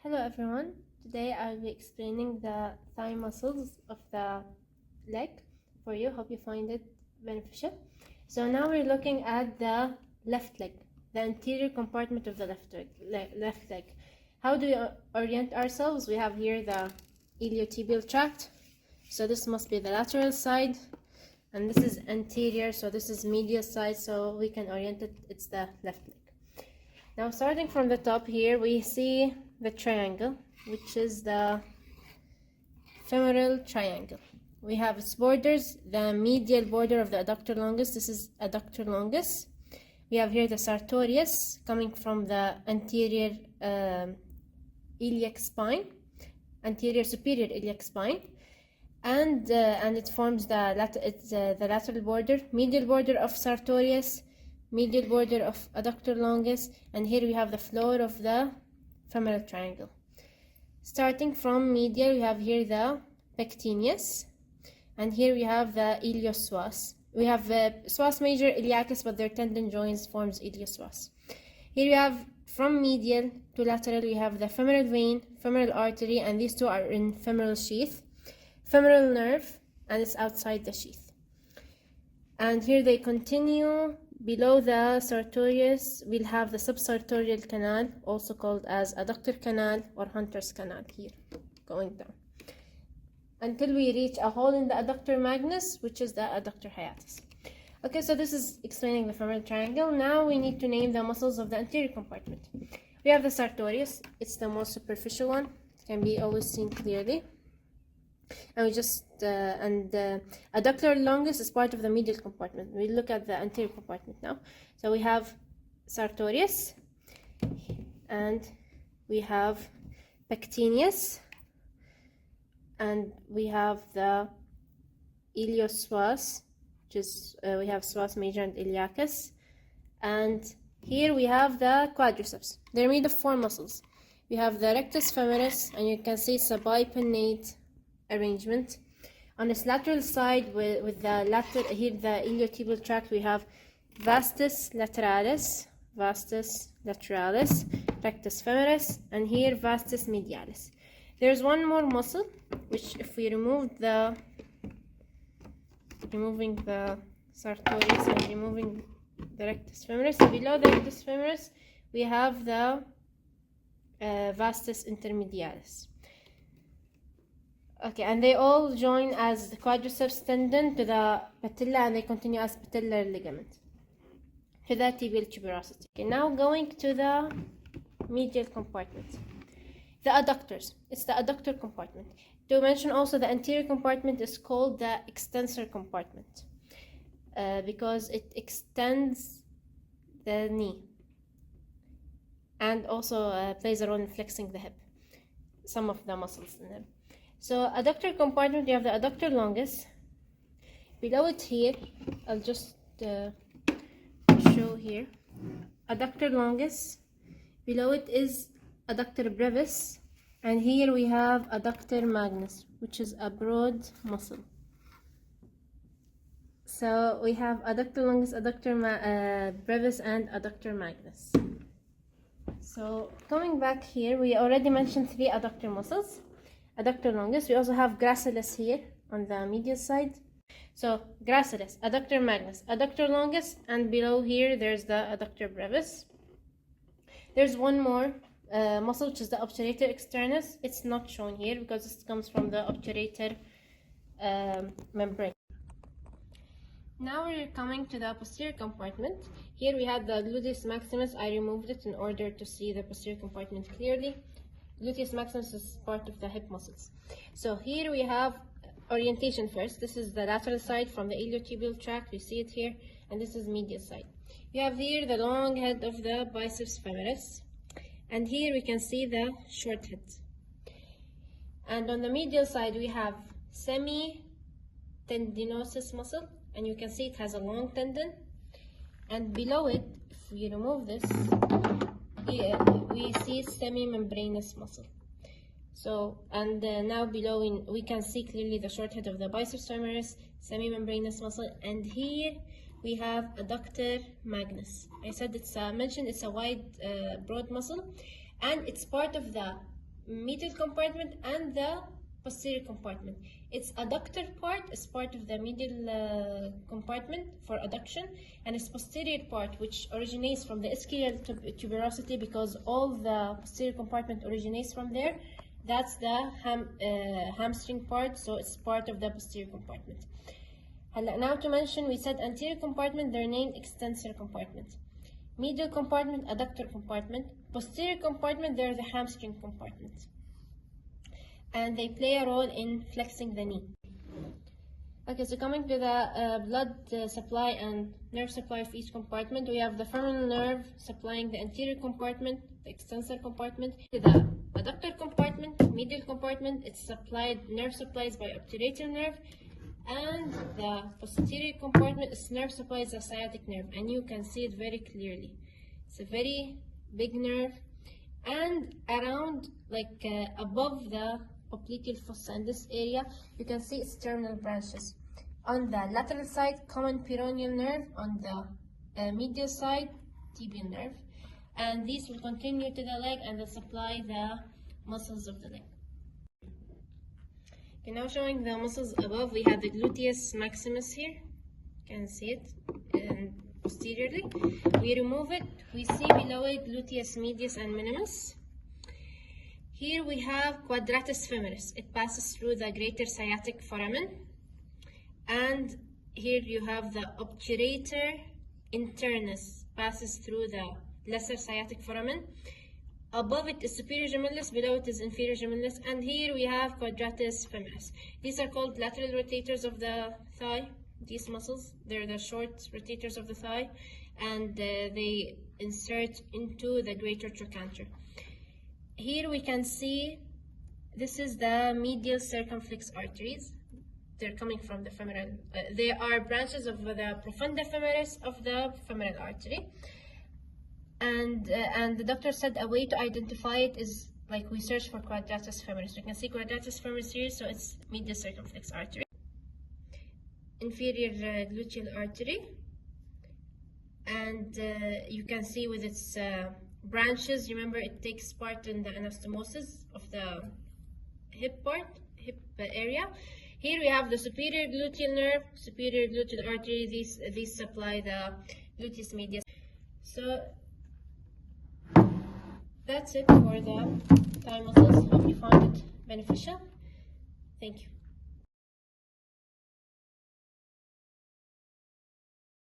Hello everyone, today I'll be explaining the thigh muscles of the leg for you. Hope you find it beneficial. So now we're looking at the left leg, the anterior compartment of the left leg. How do we orient ourselves? We have here the iliotibial tract. So this must be the lateral side, and this is anterior, so this is medial side, so we can orient it, it's the left leg. Now starting from the top here, we see the triangle, which is the femoral triangle. We have its borders, the medial border of the adductor longus, this is adductor longus. We have here the sartorius coming from the anterior iliac spine, anterior superior iliac spine, and it forms the lateral border, medial border of sartorius, medial border of adductor longus, and here we have the floor of the femoral triangle. Starting from medial, we have here the pectineus, and here we have the iliopsoas. We have the psoas major iliacus, but their tendon joins forms iliopsoas. Here we have from medial to lateral, we have the femoral vein, femoral artery, and these two are in femoral sheath, femoral nerve, and it's outside the sheath. And here they continue. Below the sartorius, we'll have the subsartorial canal, also called as adductor canal or Hunter's canal, here, going down, until we reach a hole in the adductor magnus, which is the adductor hiatus. Okay, so this is explaining the femoral triangle. Now we need to name the muscles of the anterior compartment. We have the sartorius, it's the most superficial one, it can be always seen clearly. And we just adductor longus is part of the medial compartment. We look at the anterior compartment now. So we have sartorius, and we have pectineus, and we have the iliopsoas, which is we have psoas major and iliacus, and here we have the quadriceps. They're made of 4 muscles. We have the rectus femoris, and you can see it's a bipinnate arrangement. On its lateral side, with the lateral, here the iliotibial tract, we have vastus lateralis, rectus femoris, and here vastus medialis. There's one more muscle, which if we removing the sartorius and removing the rectus femoris, below the rectus femoris we have the vastus intermedialis. Okay, and they all join as the quadriceps tendon to the patella, and they continue as patellar ligament to the tibial tuberosity. Okay, now going to the medial compartment, the adductors. It's the adductor compartment. To mention also, the anterior compartment is called the extensor compartment because it extends the knee and also plays a role in flexing the hip, some of the muscles in the hip. So adductor compartment, you have the adductor longus. Below it here, I'll just show here, adductor longus. Below it is adductor brevis, and here we have adductor magnus, which is a broad muscle. So we have adductor longus, adductor brevis, and adductor magnus. So coming back here, we already mentioned 3 adductor muscles. Adductor longus. We also have gracilis here on the medial side. So gracilis, adductor magnus, adductor longus, and below here there's the adductor brevis. There's one more muscle, which is the obturator externus. It's not shown here because it comes from the obturator membrane. Now we're coming to the posterior compartment. Here we have the gluteus maximus. I removed it in order to see the posterior compartment clearly. Gluteus maximus is part of the hip muscles. So here we have orientation first. This is the lateral side from the iliotibial tract. We see it here, and this is medial side. We have here the long head of the biceps femoris, and here we can see the short head. And on the medial side we have semitendinosus muscle, and you can see it has a long tendon. And below it, if we remove this, here we see semimembranous muscle. So, and now below we can see clearly the short head of the biceps femoris, semimembranous muscle, and here we have adductor magnus. I said it's mentioned it's a wide, broad muscle, and it's part of the medial compartment and the posterior compartment. Its adductor part is part of the medial compartment for adduction, and its posterior part, which originates from the ischial tuberosity, because all the posterior compartment originates from there, that's the hamstring part, so it's part of the posterior compartment. Now to mention, we said anterior compartment, they're named extensor compartment. Medial compartment, adductor compartment. Posterior compartment, they're the hamstring compartment. And they play a role in flexing the knee. Okay, so coming to the blood supply and nerve supply of each compartment, we have the femoral nerve supplying the anterior compartment, the extensor compartment. To the adductor compartment, medial compartment, it's supplied, nerve supplies by obturator nerve, and the posterior compartment is nerve supplies the sciatic nerve, and you can see it very clearly. It's a very big nerve, and around, like above the popliteal fossa in this area, you can see its terminal branches. On the lateral side, common peroneal nerve. On the medial side, tibial nerve. And these will continue to the leg and will supply the muscles of the leg. Okay, now showing the muscles above, we have the gluteus maximus here. You can see it posteriorly. We remove it, we see below it gluteus medius and minimus. Here we have quadratus femoris. It passes through the greater sciatic foramen. And here you have the obturator internus, passes through the lesser sciatic foramen. Above it is superior gemellus, below it is inferior gemellus. And here we have quadratus femoris. These are called lateral rotators of the thigh. These muscles, they're the short rotators of the thigh, and they insert into the greater trochanter. Here we can see, this is the medial circumflex arteries. They're coming from the femoral, they are branches of the profunda femoris of the femoral artery. And the doctor said a way to identify it is, like, we search for quadratus femoris. We can see quadratus femoris here, so it's medial circumflex artery. Inferior gluteal artery, and you can see with its branches, remember it takes part in the anastomosis of the hip area. Here we have the superior gluteal nerve, superior gluteal artery. These supply the gluteus medius. So that's it for the thigh muscles. Hope you found it beneficial. Thank you.